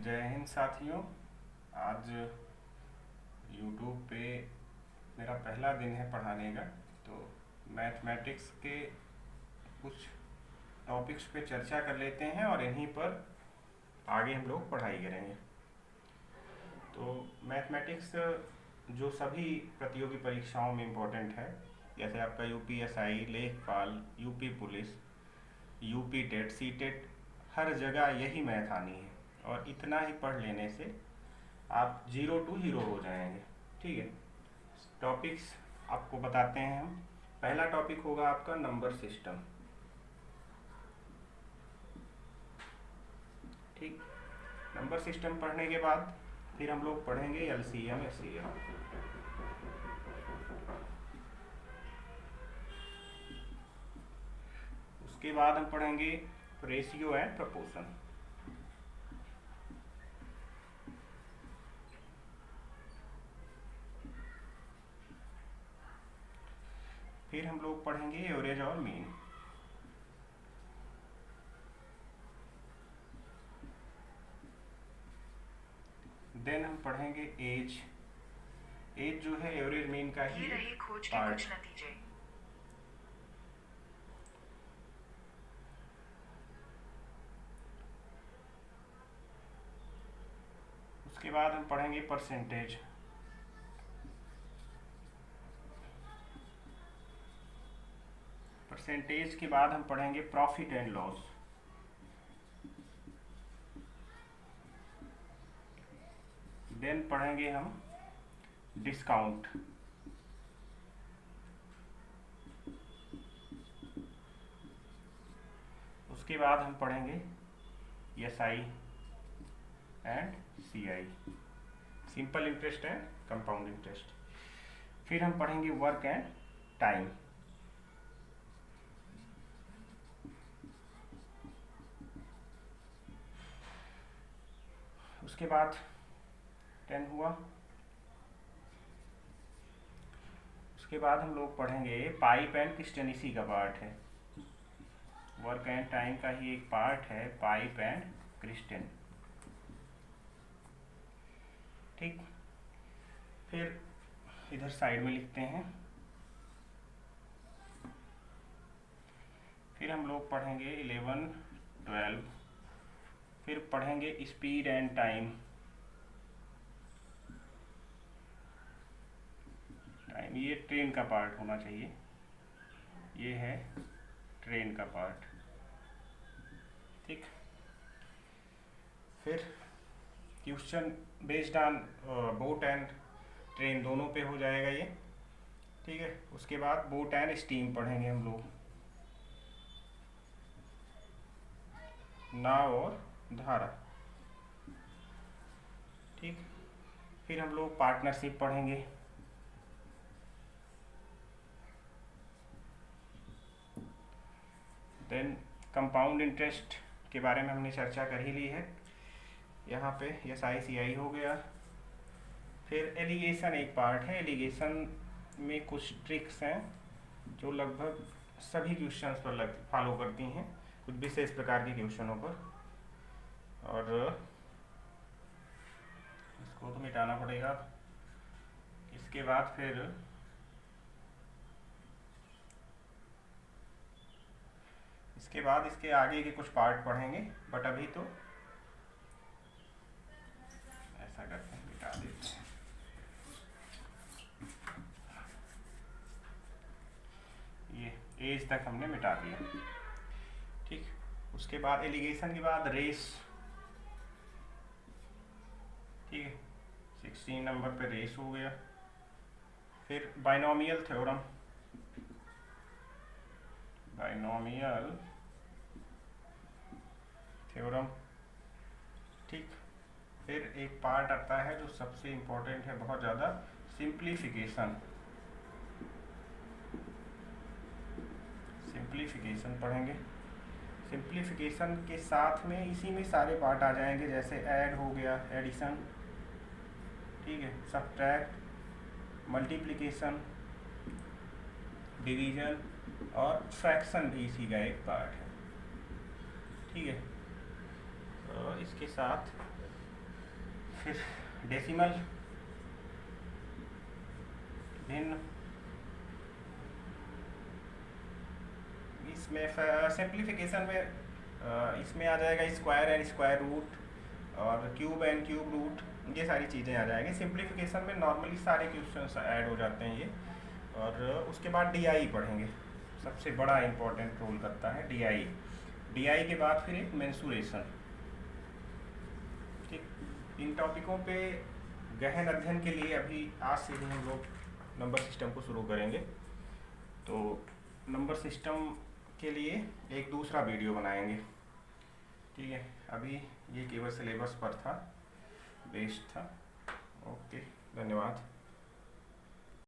जय हिंद साथियों। आज YouTube पे मेरा पहला दिन है पढ़ाने का, तो मैथमेटिक्स के कुछ टॉपिक्स पे चर्चा कर लेते हैं और इन्हीं पर आगे हम लोग पढ़ाई करेंगे। तो मैथमेटिक्स जो सभी प्रतियोगी परीक्षाओं में इम्पोर्टेंट है, जैसे आपका UPSI, लेखपाल, UP police, UP TET, C TET, हर जगह यही मैथ आनी है और इतना ही पढ़ लेने से आप 0 to हीरो हो जाएंगे। ठीक है, टॉपिक्स आपको बताते हैं हम। पहला टॉपिक होगा आपका नंबर सिस्टम। ठीक, नंबर सिस्टम पढ़ने के बाद फिर हम लोग पढ़ेंगे LCM, SCM। उसके बाद हम पढ़ेंगे रेशियो एंड प्रपोर्शन। फिर हम लोग पढ़ेंगे एवरेज और मीन। देन हम पढ़ेंगे एज। एज जो है एवरेज मीन का ही खोज के कुछ नतीजे। उसके बाद हम पढ़ेंगे परसेंटेज। परसेंटेज के बाद हम पढ़ेंगे प्रॉफिट एंड लॉस। देन पढ़ेंगे हम डिस्काउंट। उसके बाद हम पढ़ेंगे SI and CI, simple interest and compound interest. फिर हम पढ़ेंगे वर्क एंड टाइम। उसके बाद 10 हुआ। उसके बाद हम लोग पढ़ेंगे पाइप एंड पिस्टन, इसी का पार्ट है। वर्क एंड टाइम का ही एक पार्ट है पाइप एंड क्रिस्टन। ठीक, फिर इधर साइड में लिखते हैं। फिर हम लोग पढ़ेंगे 11, 12। फिर पढ़ेंगे स्पीड एंड टाइम। टाइम ये ट्रेन का पार्ट होना चाहिए, ये है ट्रेन का पार्ट। ठीक, फिर question based on boat and train दोनों पे हो जाएगा ये। ठीक है, उसके बाद बोट एंड स्टीम पढ़ेंगे हम लोग, नाव और धारा। ठीक, फिर हम लोग पार्टनरशिप पढ़ेंगे। देन कंपाउंड इंटरेस्ट के बारे में हमने चर्चा कर ही ली है, यहाँ पे SI CI हो गया। फिर एलिगेशन एक पार्ट है। एलिगेशन में कुछ ट्रिक्स हैं जो लगभग सभी क्वेश्चंस पर फॉलो करती हैं, कुछ विशेष प्रकार के क्वेश्चनों पर। और इसको तो मिटाना पड़ेगा। इसके बाद फिर इसके आगे के कुछ पार्ट पढ़ेंगे, बट अभी तो ऐसा करते हैं, मिटा देते हैं। ये एज तक हमने मिटा दिया। ठीक, उसके बाद एलिगेशन के बाद रेस। ठीक है, 16 नंबर पे रेस हो गया। फिर बाइनोमियल थ्योरम। Binomial theorem. ठीक, फिर एक पार्ट आता है जो सबसे इम्पोर्टेंट है बहुत ज़्यादा, सिंप्लीफिकेशन। सिंप्लीफिकेशन पढ़ेंगे। सिंप्लीफिकेशन के साथ में इसी में सारे पार्ट आ जाएंगे, जैसे ऐड हो गया, एडिशन। ठीक है, सबट्रैक्ट, मल्टीप्लिकेशन, डिवीजन और फ्रैक्शन भी इसी का एक पार्ट है। ठीक है, तो इसके साथ फिर डेसिमल, भिन्न, इसमें सिंप्लीफिकेशन में इसमें आ जाएगा स्क्वायर एंड स्क्वायर रूट और क्यूब एंड क्यूब रूट, ये सारी चीज़ें आ जाएंगी। सिंप्लीफिकेशन में नॉर्मली सारे क्वेश्चंस ऐड हो जाते हैं ये। और उसके बाद डीआई पढ़ेंगे, सबसे बड़ा इंपॉर्टेंट रोल करता है डीआई। डीआई के बाद फिर एक मेंसुरेशन। ठीक, इन टॉपिकों पे गहन अध्ययन के लिए अभी आज से ही हम लोग नंबर सिस्टम को शुरू करेंगे। तो नंबर सिस्टम के लिए एक दूसरा वीडियो बनाएंगे। ठीक है, अभी ये केवल सिलेबस पर था, बेस्ड था। ओके, धन्यवाद।